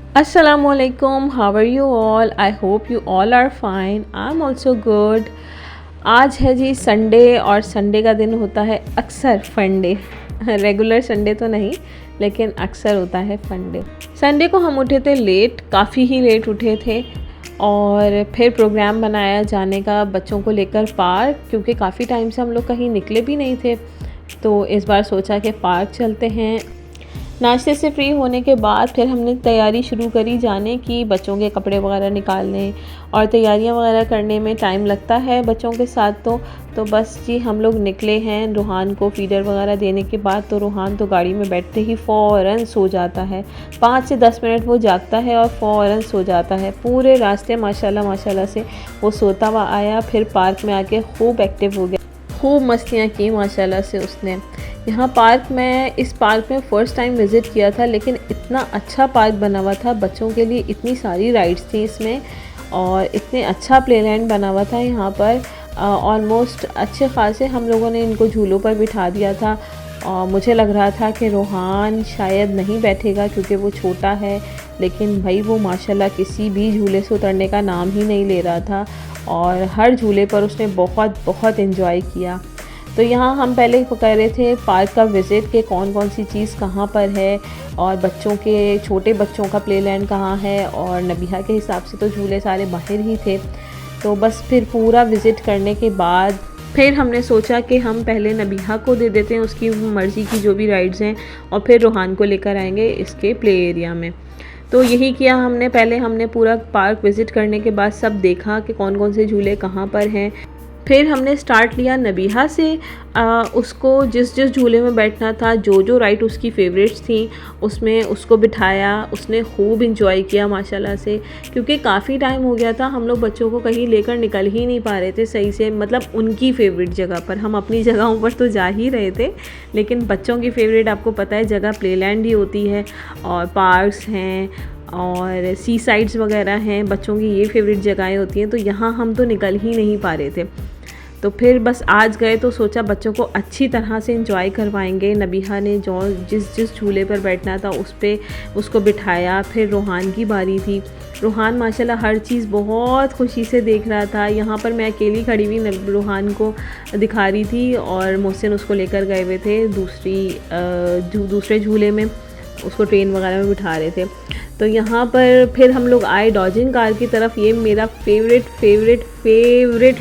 Assalamualaikum, how are you all? I hope you all are fine. I'm also good. आज है जी Sunday और Sunday का दिन होता है अक्सर फन डे। रेगुलर संडे तो नहीं, लेकिन अक्सर होता है फन डे। संडे को हम उठे थे लेट, काफ़ी ही लेट उठे थे और फिर प्रोग्राम बनाया जाने का बच्चों को लेकर पार्क, क्योंकि काफ़ी टाइम से हम लोग कहीं निकले भी नहीं थे। तो इस बार सोचा कि पार्क चलते हैं। नाश्ते से फ्री होने के बाद फिर हमने तैयारी शुरू करी जाने की, बच्चों के कपड़े वगैरह निकालने और तैयारियां वगैरह करने में टाइम लगता है बच्चों के साथ। तो बस जी हम लोग निकले हैं। रूहान को फीडर वगैरह देने के बाद तो रूहान तो गाड़ी में बैठते ही फ़ौरन सो जाता है। 5 से 10 मिनट वो जागता है और फ़ौरन सो जाता है। पूरे रास्ते माशाल्लाह माशाल्लाह से वो सोता हुआ आया, फिर पार्क में आके खूब एक्टिव हो गया, खूब मस्तियाँ की माशाल्लाह से उसने। यहाँ पार्क में इस पार्क में फ़र्स्ट टाइम विज़िट किया था, लेकिन इतना अच्छा पार्क बना हुआ था बच्चों के लिए, इतनी सारी राइड्स थी इसमें और इतने अच्छा प्लेलैंड बना हुआ था यहाँ पर। ऑलमोस्ट अच्छे खासे हम लोगों ने इनको झूलों पर बिठा दिया था और मुझे लग रहा था कि रूहान शायद नहीं बैठेगा क्योंकि वो छोटा है, लेकिन भाई वो माशाल्लाह किसी भी झूले से उतरने का नाम ही नहीं ले रहा था और हर झूले पर उसने बहुत बहुत एंजॉय किया। तो यहाँ हम पहले कर रहे थे पार्क का विज़िट कि कौन कौन सी चीज़ कहाँ पर है और बच्चों के, छोटे बच्चों का प्लेलैंड कहाँ है, और नबिहा के हिसाब से तो झूले सारे बाहर ही थे। तो बस फिर पूरा विज़िट करने के बाद फिर हमने सोचा कि हम पहले नबिहा को दे देते हैं उसकी मर्ज़ी की जो भी राइड्स हैं और फिर रूहान को लेकर आएंगे इसके प्ले एरिया में। तो यही किया हमने। पहले हमने पूरा पार्क विज़िट करने के बाद सब देखा कि कौन कौन से झूले कहाँ पर हैं। फिर हमने स्टार्ट लिया नबिहा से। उसको जिस जिस झूले में बैठना था, जो जो राइड उसकी फ़ेवरेट्स थी उसमें उसको बिठाया। उसने खूब इंजॉय किया माशाल्लाह से, क्योंकि काफ़ी टाइम हो गया था हम लोग बच्चों को कहीं लेकर निकल ही नहीं पा रहे थे सही से, मतलब उनकी फ़ेवरेट जगह पर। हम अपनी जगहों पर तो जा ही रहे थे, लेकिन बच्चों की फ़ेवरेट आपको पता है जगह प्लेलैंड ही होती है और पार्क्स हैं और सी साइड्स वगैरह हैं, बच्चों की ये फेवरेट जगहें होती हैं। तो यहाँ हम तो निकल ही नहीं पा रहे थे। तो फिर बस आज गए तो सोचा बच्चों को अच्छी तरह से एंजॉय करवाएंगे। नबिहा ने जो जिस जिस झूले पर बैठना था उस पर उसको बिठाया। फिर रूहान की बारी थी। रूहान माशाल्लाह हर चीज़ बहुत खुशी से देख रहा था। यहाँ पर मैं अकेली खड़ी हुई रूहान को दिखा रही थी और मोहसिन उसको लेकर गए हुए थे दूसरे झूले में, उसको ट्रेन वगैरह में बिठा रहे थे। तो यहाँ पर फिर हम लोग आए डॉजिंग कार की तरफ। ये मेरा फेवरेट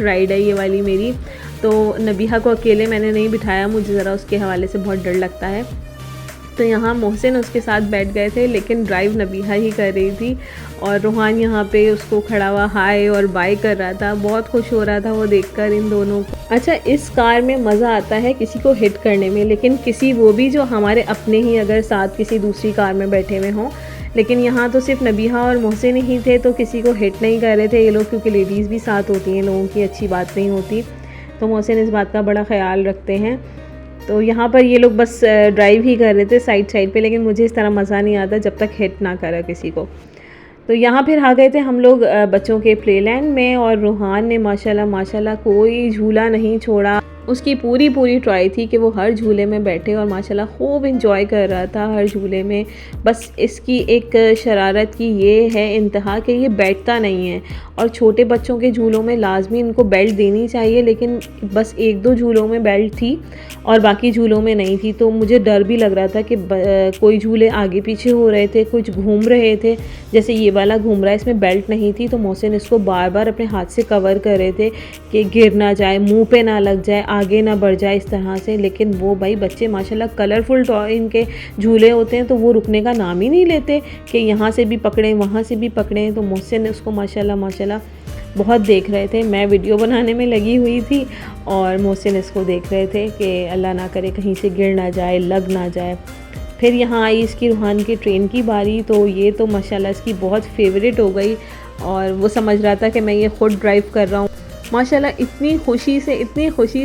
राइड है ये वाली मेरी। तो नबिहा को अकेले मैंने नहीं बिठाया, मुझे ज़रा उसके हवाले से बहुत डर लगता है। तो यहाँ मोहसिन उसके साथ बैठ गए थे, लेकिन ड्राइव नबिहा ही कर रही थी और रूहान यहाँ पे उसको खड़ा हुआ हाय और बाय कर रहा था। बहुत खुश हो रहा था वो देखकर इन दोनों को। अच्छा, इस कार में मज़ा आता है किसी को हिट करने में, लेकिन किसी वो भी जो हमारे अपने ही अगर साथ किसी दूसरी कार में बैठे हुए हों। लेकिन यहाँ तो सिर्फ नबिहा और मोहसिन ही थे, तो किसी को हिट नहीं कर रहे थे ये लोग, क्योंकि लेडीज़ भी साथ होती हैं, लोगों की अच्छी बात नहीं होती। तो मोहसिन इस बात का बड़ा ख्याल रखते हैं। तो यहाँ पर ये लोग बस ड्राइव ही कर रहे थे साइड पे, लेकिन मुझे इस तरह मज़ा नहीं आता जब तक हिट ना करा किसी को। तो यहाँ फिर आ गए थे हम लोग बच्चों के प्लेलैंड में और रूहान ने माशाल्लाह कोई झूला नहीं छोड़ा। उसकी पूरी ट्राई थी कि वो हर झूले में बैठे और माशाल्लाह खूब इंजॉय कर रहा था हर झूले में। बस इसकी एक शरारत की ये है इंतहा कि ये बैठता नहीं है, और छोटे बच्चों के झूलों में लाजमी इनको बेल्ट देनी चाहिए, लेकिन बस 1-2 झूलों में बेल्ट थी और बाकी झूलों में नहीं थी। तो मुझे डर भी लग रहा था कि कोई झूले आगे पीछे हो रहे थे, कुछ घूम रहे थे, जैसे ये वाला घूम रहा है, इसमें बेल्ट नहीं थी। तो मोहसिन इसको बार बार अपने हाथ से कवर कर रहे थे कि गिर ना जाए, मुंह पे ना लग जाए, आगे ना बढ़ जाए इस तरह से। लेकिन वो भाई बच्चे माशाल्लाह कलरफुल टॉय इनके झूले होते हैं, तो वो रुकने का नाम ही नहीं लेते कि यहाँ से भी पकड़ें वहाँ से भी पकड़ें। तो मोहसिन ने उसको माशाल्लाह बहुत देख रहे थे। मैं वीडियो बनाने में लगी हुई थी और मोहसिन इसको देख रहे थे कि अल्लाह ना करे कहीं से गिर ना जाए, लग ना जाए। फिर यहाँ आई इसकी रूहान की ट्रेन की बारी। तो ये तो माशाल्लाह इसकी बहुत फेवरेट हो गई और वो समझ रहा था कि मैं ये ख़ुद ड्राइव कर रहा हूँ। माशाल्लाह इतनी खुशी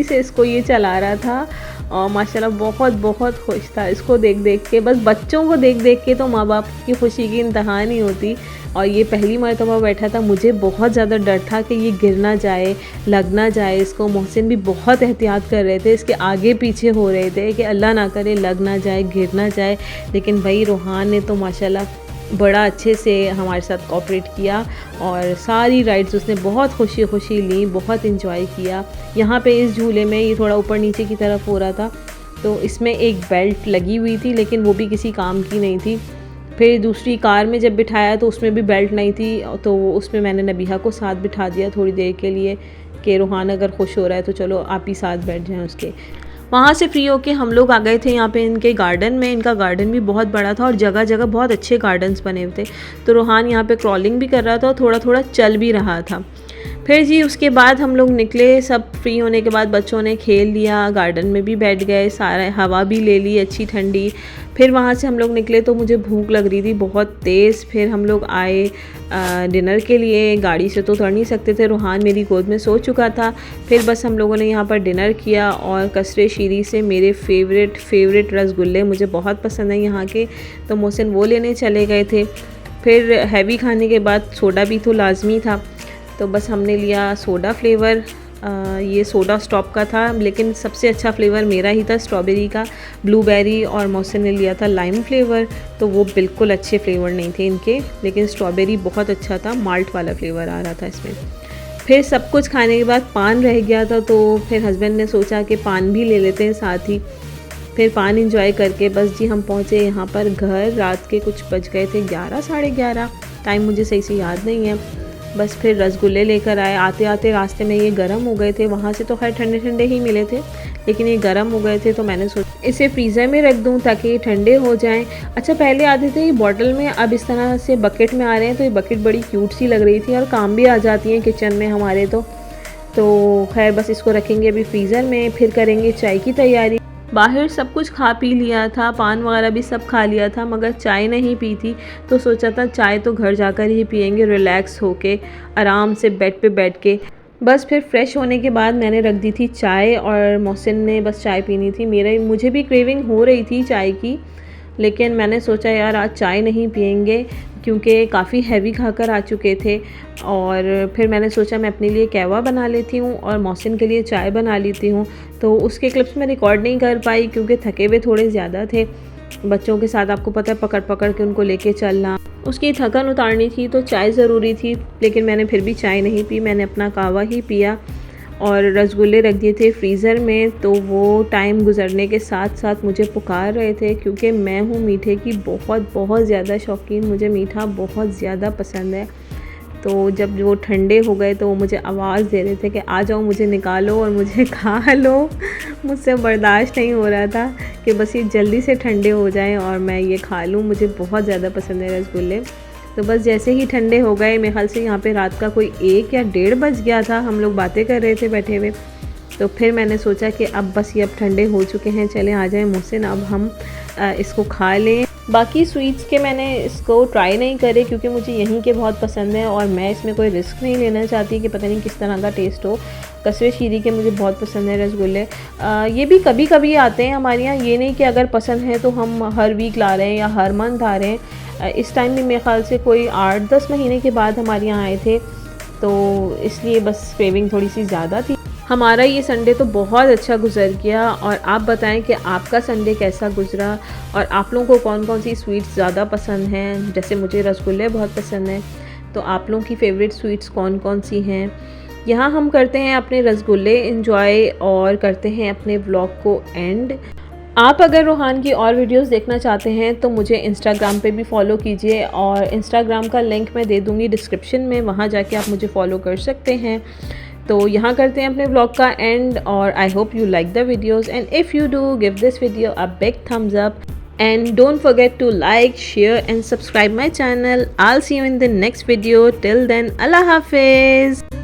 से इसको ये चला रहा था और माशाल्लाह बहुत खुश था इसको देख के। बस बच्चों को देख के तो माँ बाप की खुशी की इंतहा नहीं होती। और ये पहली मरतबा बैठा था, मुझे बहुत ज़्यादा डर था कि ये गिर ना जाए, लग ना जाए इसको। मोहसिन भी बहुत एहतियात कर रहे थे, इसके आगे पीछे हो रहे थे कि अल्लाह ना करे लग ना जाए, गिर ना जाए। लेकिन भाई रूहान ने तो माशाल्लाह बड़ा अच्छे से हमारे साथ कोऑपरेट किया और सारी राइड्स उसने बहुत खुशी खुशी ली, बहुत इन्जॉय किया। यहाँ पे इस झूले में ये थोड़ा ऊपर नीचे की तरफ हो रहा था, तो इसमें एक बेल्ट लगी हुई थी लेकिन वो भी किसी काम की नहीं थी। फिर दूसरी कार में जब बिठाया तो उसमें भी बेल्ट नहीं थी, तो उसमें मैंने नबीहा को साथ बिठा दिया थोड़ी देर के लिए कि रूहान अगर खुश हो रहा है तो चलो आप ही साथ बैठ जाएं उसके। वहाँ से फ्री होके हम लोग आ गए थे यहाँ पे इनके गार्डन में। इनका गार्डन भी बहुत बड़ा था और जगह जगह बहुत अच्छे गार्डन्स बने हुए थे। तो रूहान यहाँ पे क्रॉलिंग भी कर रहा था और थोड़ा थोड़ा चल भी रहा था। फिर जी उसके बाद हम लोग निकले, सब फ्री होने के बाद बच्चों ने खेल लिया, गार्डन में भी बैठ गए, सारा हवा भी ले ली अच्छी ठंडी। फिर वहाँ से हम लोग निकले तो मुझे भूख लग रही थी बहुत तेज़। फिर हम लोग आए डिनर के लिए। गाड़ी से तो उतर नहीं सकते थे, रूहान मेरी गोद में सो चुका था। फिर बस हम लोगों ने यहाँ पर डिनर किया और कसरे शीरी से मेरे फेवरेट रसगुल्ले मुझे बहुत पसंद है यहाँ के, तो मोहसिन वो लेने चले गए थे। फिर हैवी खाने के बाद सोडा भी तो लाजमी था, तो बस हमने लिया सोडा फ्लेवर। ये सोडा स्टॉप का था लेकिन सबसे अच्छा फ्लेवर मेरा ही था, स्ट्रॉबेरी का, ब्लूबेरी, और मौसम ने लिया था लाइम फ्लेवर। तो वो बिल्कुल अच्छे फ्लेवर नहीं थे इनके, लेकिन स्ट्रॉबेरी बहुत अच्छा था, माल्ट वाला फ्लेवर आ रहा था इसमें। फिर सब कुछ खाने के बाद पान रह गया था, तो फिर हस्बैंड ने सोचा कि पान भी ले लेते हैं साथ ही। फिर पान इंजॉय करके बस जी हम पहुँचे यहाँ पर घर। रात के कुछ बज गए थे 11 साढ़े 11, टाइम मुझे सही से याद नहीं है। बस फिर रसगुल्ले लेकर आए। आते आते रास्ते में ये गर्म हो गए थे, वहाँ से तो खैर ठंडे ठंडे ही मिले थे लेकिन ये गर्म हो गए थे, तो मैंने सोचा इसे फ्रीज़र में रख दूँ ताकि ये ठंडे हो जाएं। अच्छा पहले आते थे ये बॉटल में, अब इस तरह से बकेट में आ रहे हैं, तो ये बकेट बड़ी क्यूट सी लग रही थी और काम भी आ जाती हैं किचन में हमारे। तो खैर बस इसको रखेंगे अभी फ्रीज़र में, फिर करेंगे चाय की तैयारी। बाहर सब कुछ खा पी लिया था, पान वगैरह भी सब खा लिया था, मगर चाय नहीं पी थी, तो सोचा था चाय तो घर जाकर ही पियेंगे रिलैक्स होके, आराम से बेड पे बैठ के। बस फिर फ्रेश होने के बाद मैंने रख दी थी चाय और मोहसिन ने बस चाय पीनी थी। मुझे भी क्रेविंग हो रही थी चाय की, लेकिन मैंने सोचा यार आज चाय नहीं पियेंगे क्योंकि काफ़ी हैवी खाकर आ चुके थे। और फिर मैंने सोचा मैं अपने लिए कहवा बना लेती हूँ और मोहसिन के लिए चाय बना लेती हूँ। तो उसके क्लिप्स मैं रिकॉर्ड नहीं कर पाई क्योंकि थके हुए थोड़े ज़्यादा थे। बच्चों के साथ आपको पता है पकड़ पकड़ के उनको लेके चलना, उसकी थकन उतारनी थी, तो चाय ज़रूरी थी। लेकिन मैंने फिर भी चाय नहीं पी, मैंने अपना कहवा ही पिया। और रसगुल्ले रख दिए थे फ्रीज़र में, तो वो टाइम गुजरने के साथ साथ मुझे पुकार रहे थे क्योंकि मैं हूँ मीठे की बहुत ज़्यादा शौकीन, मुझे मीठा बहुत ज़्यादा पसंद है। तो जब वो ठंडे हो गए तो वो मुझे आवाज़ दे रहे थे कि आ जाओ मुझे निकालो और मुझे खा लो। मुझसे बर्दाश्त नहीं हो रहा था कि बस ये जल्दी से ठंडे हो जाएं और मैं ये खा लूँ, मुझे बहुत ज़्यादा पसंद है रसगुल्ले। तो बस जैसे ही ठंडे हो गए, मेरे ख्याल से यहाँ पे रात का कोई 1 या 1:30 बज गया था, हम लोग बातें कर रहे थे बैठे हुए। तो फिर मैंने सोचा कि अब बस ये अब ठंडे हो चुके हैं, चलें आ जाएं मोहसिन, अब हम इसको खा लें। बाकी स्वीट्स के मैंने इसको ट्राई नहीं करे क्योंकि मुझे यहीं के बहुत पसंद है और मैं इसमें कोई रिस्क नहीं लेना चाहती कि पता नहीं किस तरह का टेस्ट हो। कसरे शीरी के मुझे बहुत पसंद है रसगुल्ले। ये भी कभी कभी आते हैं हमारे यहाँ, ये नहीं कि अगर पसंद है तो हम हर वीक ला रहे हैं या हर मंथ आ रहे हैं। इस टाइम भी मेरे ख्याल से कोई 8-10 महीने के बाद हमारे यहाँ आए थे, तो इसलिए बस क्रेविंग थोड़ी सी ज़्यादा थी। हमारा ये संडे तो बहुत अच्छा गुजर गया और आप बताएं कि आपका संडे कैसा गुजरा और आप लोगों को कौन कौन सी स्वीट्स ज़्यादा पसंद हैं। जैसे मुझे रसगुल्ले बहुत पसंद हैं, तो आप लोगों की फ़ेवरेट स्वीट्स कौन कौन सी हैं। यहाँ हम करते हैं अपने रसगुल्ले एंजॉय और करते हैं अपने व्लॉग को एंड। आप अगर रूहान की और वीडियोस देखना चाहते हैं तो मुझे इंस्टाग्राम पे भी फॉलो कीजिए और इंस्टाग्राम का लिंक मैं दे दूँगी डिस्क्रिप्शन में, वहाँ जाके आप मुझे फॉलो कर सकते हैं। तो यहाँ करते हैं अपने व्लॉग का एंड और I hope you like the videos and if you do give this video a big thumbs up and don't forget to like, share and subscribe my channel. I'll see you in the next video. Till then, Allah Hafiz.